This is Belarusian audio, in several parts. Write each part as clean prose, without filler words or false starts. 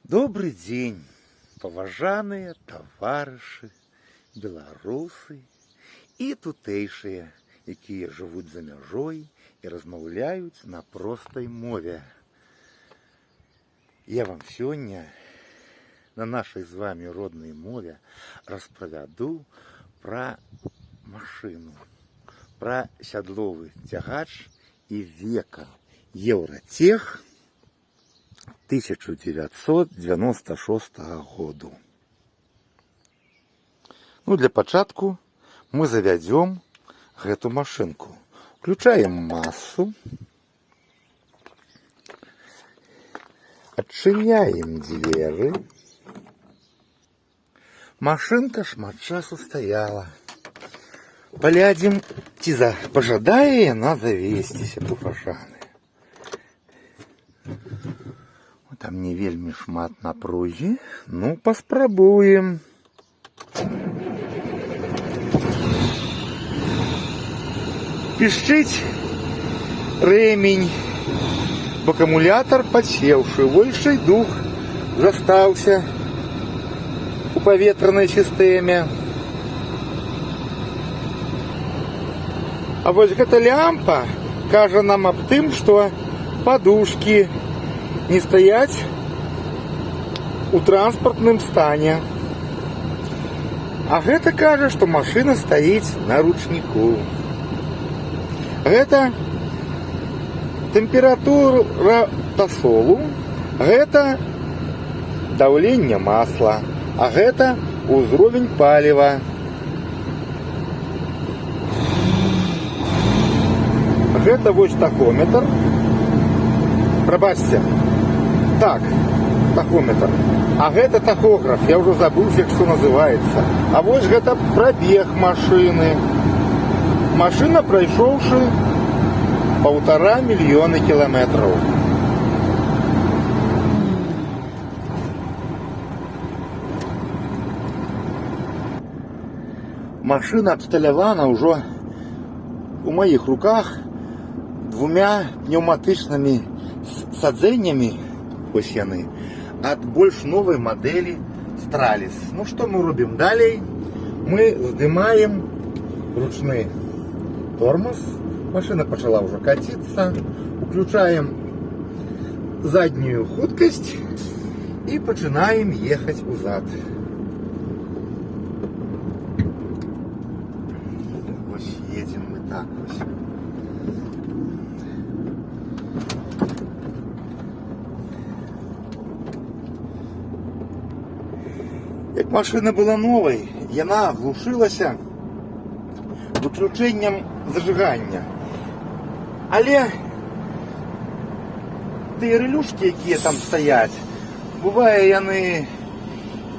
Добрый дзень, паважаныя таварышы, беларусы і тутэйшыя, якія жывуць за мяжой і размаўляюць на простай мове. Я вам сёння на нашай з вами роднай мове распавяду пра машыну, пра сядловы цягач і века Еўратех 1996 году. Для пачатку мы завядзём гэту машынку. Включаем массу, адчыняем дзверы. Машынка шмат часу стаяла. Паглядзім, ці пажадае яна завесціся, паважаны. Там не вельмі шмат напругі. Паспрабуем. Пішчыць рэмень. Акумулятор падсеўшы. Больший дух застаўся у паветранай сістэме. А вось гэта лямпа кажа нам аб тым, што падушкі не стаяць у транспартным стане. А гэта кажа, што машына стаіць на ручніку. Гэта тэмпература тасолу, гэта даўленне масла, а гэта ўзровень паліва. Гэта вось тахометр. Прабачце. Так, тахометр. А гэта тахограф, я ўжо забыўся, як што называецца. А вось гэта прабег машыны. Машына, прайшоўшы 1,5 мільёна кіламетраў. Машына абсталявана ўжо у маіх руках 2 пнеўматычнымі садзеннямі, ось яны, ад больш новай мадэлі Страліс. Што мы робім далей? Мы здымаем ручны тормоз. Машына пачала ўжо каціцца. Уключаем заднюю хуткасць і пачынаем ехаць узад. Вось едзем мы так вось. Як машына была новай, яна глушылася выключэннем зажигання. Але тыя рэлюшкі, якія там стаяць, бывае, яны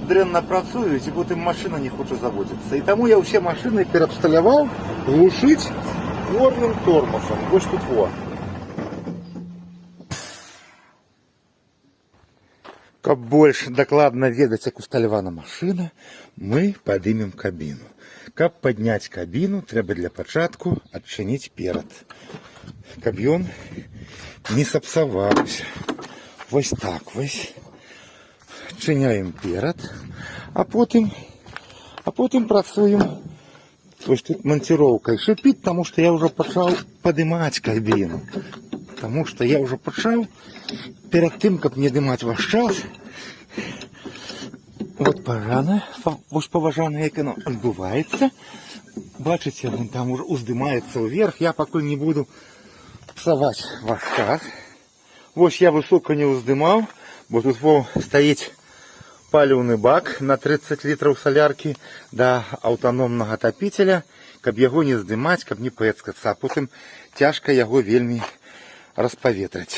дрэнна працуюць, і потым машына не хоча заводзіцца. І таму я ўсе машыны пераабсталяваў глушыць горным тормозам. Вось тут во. Каб больш дакладна ведаць, як усталявана машына, мы падымем кабіну. Каб падняць кабіну, трэба для пачатку адчыніць перад, каб ён не сапсаваўся. Вось так вось. Адчыняем перад, а потым працуем. Вось тут манціроўкай шыпіць, таму што я ўжо пачаў падымаць кабіну. Таму што я ўжо пачаў перад тым, каб не дымаць ваш час. Вот паважана, як яно адбываецца. Бачыце, вон там уже уздымаецца ўверх. Я пакуль не буду псаваць ваш час. Вось я высока не уздымаў, бо тут стаіць паліўны бак на 30 літраў саляркі да аўтаномнага тапіцеля, каб яго не здымаць, каб не пэцкацца, а потым цяжка яго вельмі распаветраць.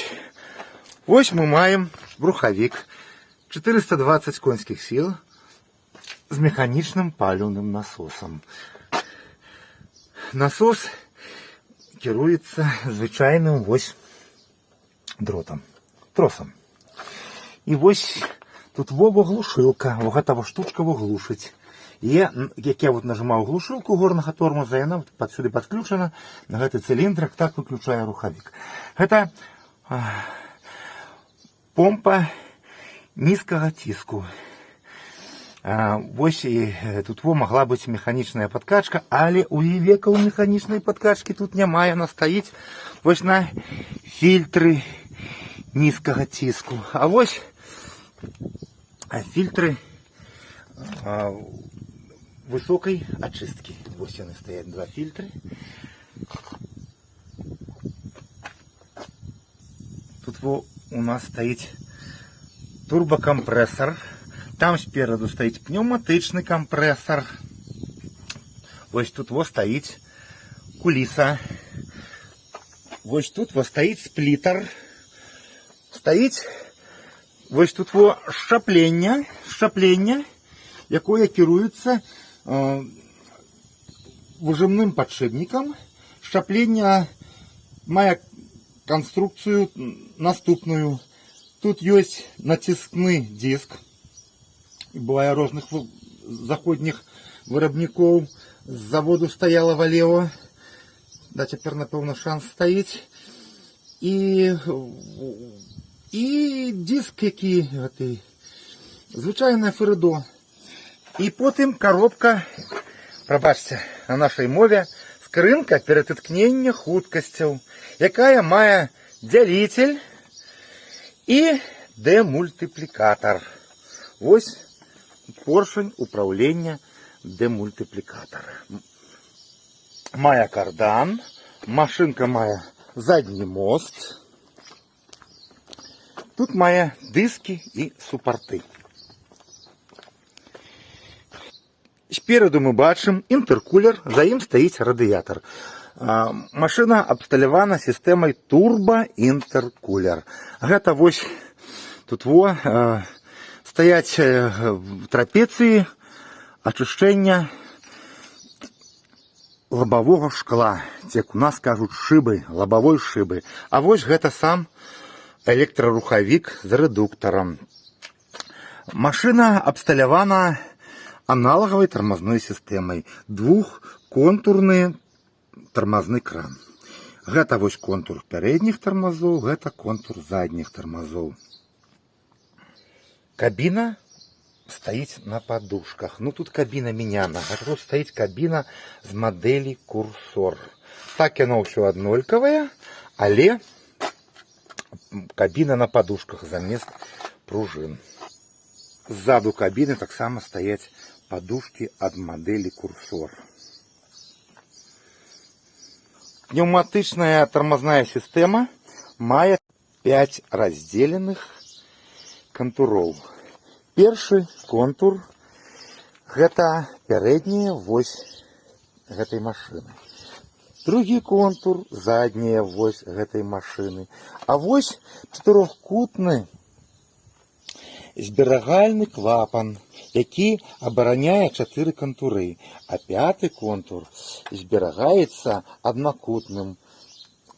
Вось мы маем брухавік 420 конскіх сіл з механічным паліўным насосам. Насос кіруецца звычайным вось тросам. І вось тут глушылка, гэта штучка глушыць. І як я нажимаў глушылку горнага тормоза, яна сюды падключана на гэты цыліндрак, так выключае рухавік. Гэта помпа нізкага ціску. Вось тут могла быць механічная падкачка, але у векаў механічнай падкачкі тут няма, яна стаіць вось на фільтры нізкага ціску. А вось фильтры высокой очистки. Вот яны стоят, два фильтра. Тут у нас стоит турбокомпрессор. Там спереду стоит пневматичный компрессор. Вот тут стоит кулиса. Вот тут стоит сплиттер. Стоит вот тут щаплення, якое кіруецца выжимным подшипником. Щаплення мае конструкцию наступную. Тут есть натискны диск. Бывает розных заходних виробников. З заводу стояла валево. Да, теперь, напевно, шанс стоїть. І диск, який звичайне Фередо. І потім коробка, пробачте, на нашій мові, скринка перетиткнення хуткостів, яка має ділитель і демультиплікатор. Ось поршень управління демультиплікатора. Має кардан, машинка має задній мост. Тут має диски і супорти. Спереду ми бачимо інтеркулер, за ім стоїть радіатор. Машина абсталявана системой турбоінтеркулер. Гэта вось тут стоять трапеції очищення лобового шкла. Як у нас кажуть, шиби, лобовой шиби. А вось гэта сам электрорухавік з редуктором. Машина абсталявана аналоговой тормозной системой. Двухконтурный тормозный кран. Гэта вось контур передних тормозов, гэта контур задних тормозов. Кабина стоит на подушках. Ну тут кабина меняна. А тут стоит кабина с модели Курсор. Так яно все однольковое, але кабина на подушках замест пружин. Сзаду кабины так само стоять подушки от модели Курсор. Пневматичная тормозная система мае 5 разделенных контуров. Першы контур гэта передняя вось гэтай машины. Другі контур задняя вось гэтай машины. А вось чатырохкутны зберагальны клапан, які абараняе 4 контуры, а 5-й контур зберагаецца аднакутным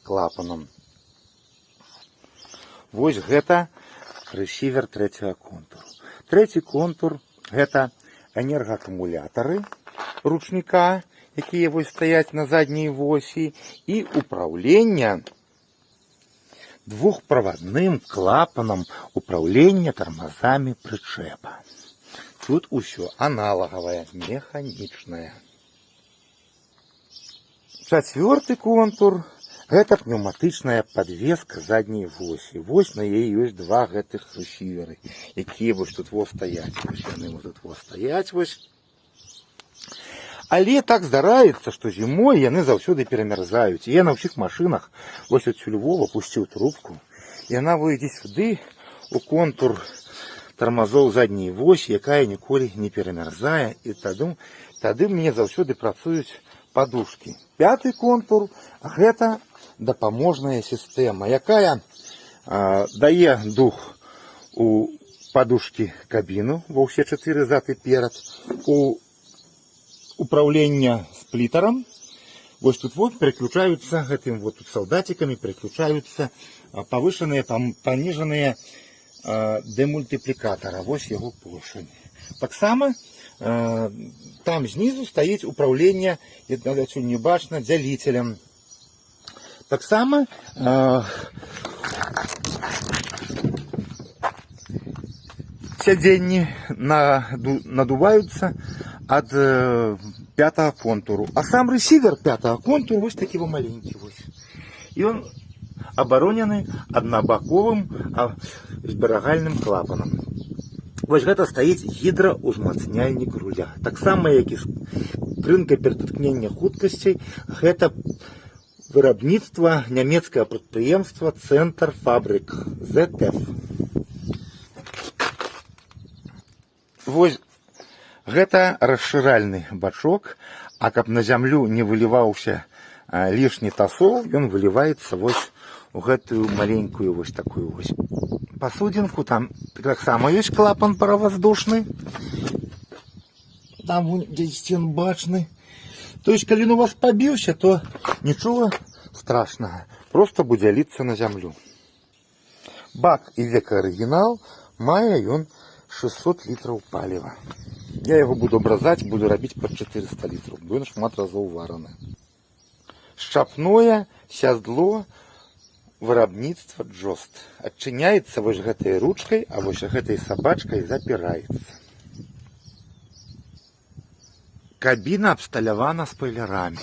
клапанам. Вось гэта рэсівер трэцяга контуру. Трэці контур гэта энергаакумулятары ручніка, якія вось стаяць на задняй восі, і управлення двухправадным клапаном управления тормозами причепа. Тут усё аналоговое, механичное. Четвертый контур это пневматичная подвеска задней оси. Вось на ней есть два гэтых ресіверы, якія вось тут во стаять. Вось яны вот тут во стаять вось. Але так здараецца, што зімой яны заўсёды перамярзаюць. І я на ўсіх машынах вось адсюль Вова пусціў трубку. І яна выйдзе сюды у контур тармазоў задняй восі, якая ніколі не перамярзае. І тады мне заўсёды працуюць подушки. 5-й контур гэта дапаможная сістэма, якая дае дух у подушки кабіну ва ўсе 4 зад і перад, у управление сплиттером. Вот тут вот переключаются этим вот тут солдатиками переключаются повышенные, пониженные демультипликатора. Вот его поршень. Так само там снизу стоит управление, отсюда не бачно, делителем. Так само сядзенні надуваюцца ад пятага контуру. А сам рэсівер пятага контуру вось такі маленькі. Ён абаронены аднабаковым зберагальным клапанам. Вось гэта стаіць гідраўзмацняльнік руля. Таксама, як і скрынка ператыкнення хуткасцей, гэта вырабніцтва нямецкага прадпрыемства Центр Фабрик ZF. Вось гэта расшыральны бачок, а каб на зямлю не выліваўся лішні тасол, ён выліваецца вось у гэтую маленькую вось такую вось пасудзінку. Там таксама ёсць клапан параваздушны. Там дзесьці ён бачны. То есть, калі у вас пабіўся, то нічога страшнага. Просто будзе ліцца на зямлю. Бак Ивеко арыгінал, мае ён 600 літраў паліва. Я яго буду абразаць, буду рабіць пад 400 літраў. Бо ён шмат разоў вараны. Шчапное сядло вырабніцтва Джост. Адчыняецца вось гэтай ручкай, а вось гэтай сабачкай запіраецца. Кабіна абсталявана спойлерамі.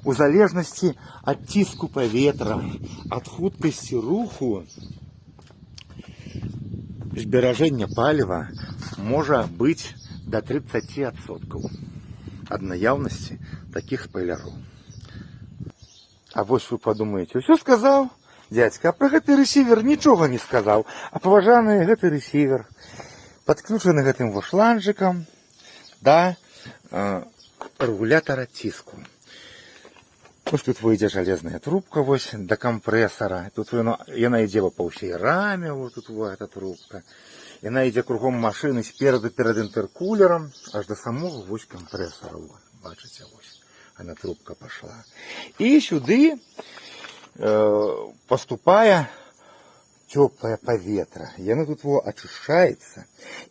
У залежнасці ад ціску паветра, ад хуткасці руху, зберажэння паліва можа быць да 30% ад наяўнасці такіх спойлераў. А вось вы падумаеце, усё сказаў дзядзька, а пра гэты рэсівер нічога не сказаў. А паважаны гэты рэсівер падключаны гэтым вошланжыкам да рэгулятора ціску. Вось тут выйдзе жалезная трубка вось да кампрэсара. Тут яна ідзе па ўсей раме, вот тут эта трубка. Яна ідзе кругом машыны спераду перад інтэркулерам, аж да самого вось кампрэсара. Бачыце, вось она трубка пашла. І сюды поступае цёплае паветра. Яно тут ачышчаецца.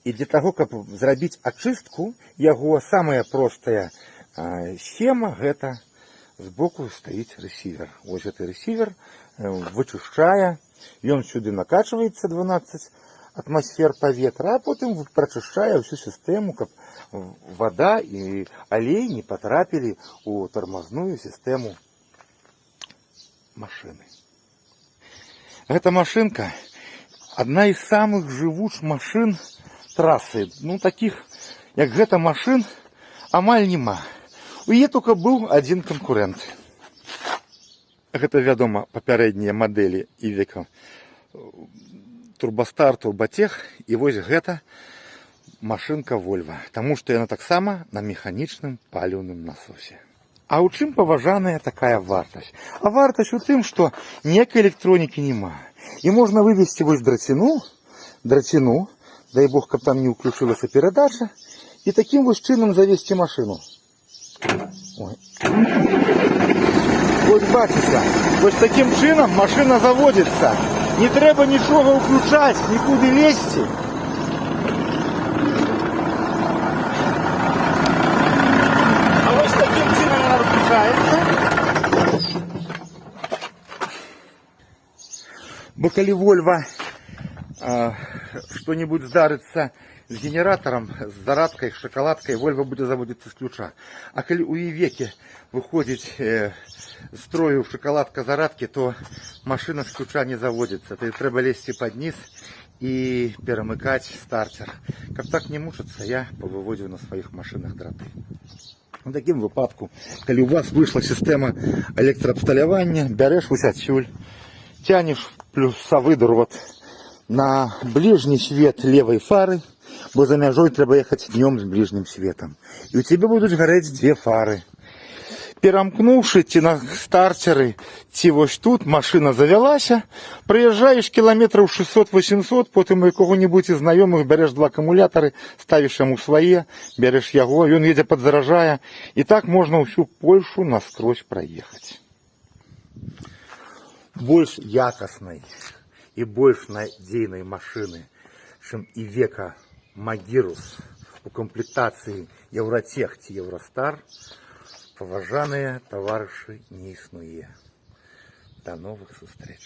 І для таго, каб зрабіць ачыстку, яго самая простая схема гэта збоку стаіць рэсівер. Вось гэты рэсівер вычышчае, ён сюды накачваецца 12 атмасфер паветра, а потым прачышчае ўсю сістэму, каб вада і алей не патрапілі ў тармазную сістэму машыны. Гэта машынка адна з самых жывуч машын трасы. Ну, таких, як гэта машын, амаль няма. У яе толькі быў адзін канкурэнт. Гэта, вядома, папярэднія мадэлі Ивеко Турбостар, Турботех. І вось гэта машынка Volvo. Таму што яна таксама на механічным паліўным насосе. А ў чым паважаная такая вартасць? А вартасць у тым, што ніякай электронікі няма. І можна вывесці вось драціну, дай бог, каб там не ўключылася перадача, і такім вось чынам завесці машыну. Ой. Вось бачыце, вось такім чынам машына заводзіцца. Не трэба нічога ўключаць, нікуды лезці. А вось такім чынам яна выключаецца. Бо калі Volvo што-небудзь здарыцца з генератором, з зарадкай, з шакаладкай, Volvo будзе заводзіцца з ключа. А калі у Ивеке выходзіць з строю шакаладка зарадкі, то машына з ключа не заводзіцца. То трэба лезці пад низ і перамыкаць стартер. Каб так не мучыцца, я павыводзіў на сваіх машынах драты. У такім выпадку, калі у вас выйшла сістэма электраабсталявання, бярэш вось адсюль, тянешь плюсовый дрот на ближний свет левой фары, бо за мяжой трэба ехаць днем з ближнім светом. І у тебе будуць гарэць две фары. Перамкнуўшы ці на стартеры, ці вось тут машына завялася, прыязджаеш кіламетраў 600-800, потым у якога-небудзь з знаёмых бярэш два акумулятары, ставіш яму свае, бярэш яго, ён едзе падзаражае, і так можна ўсю Польшу наскрозь праехаць. Больш якаснай і больш надзейнай машыны, чым Ивеко Magirus у камплектацыі Евротех ці Евростар, паважаныя таварышы, не існуе. До новых сустрэч.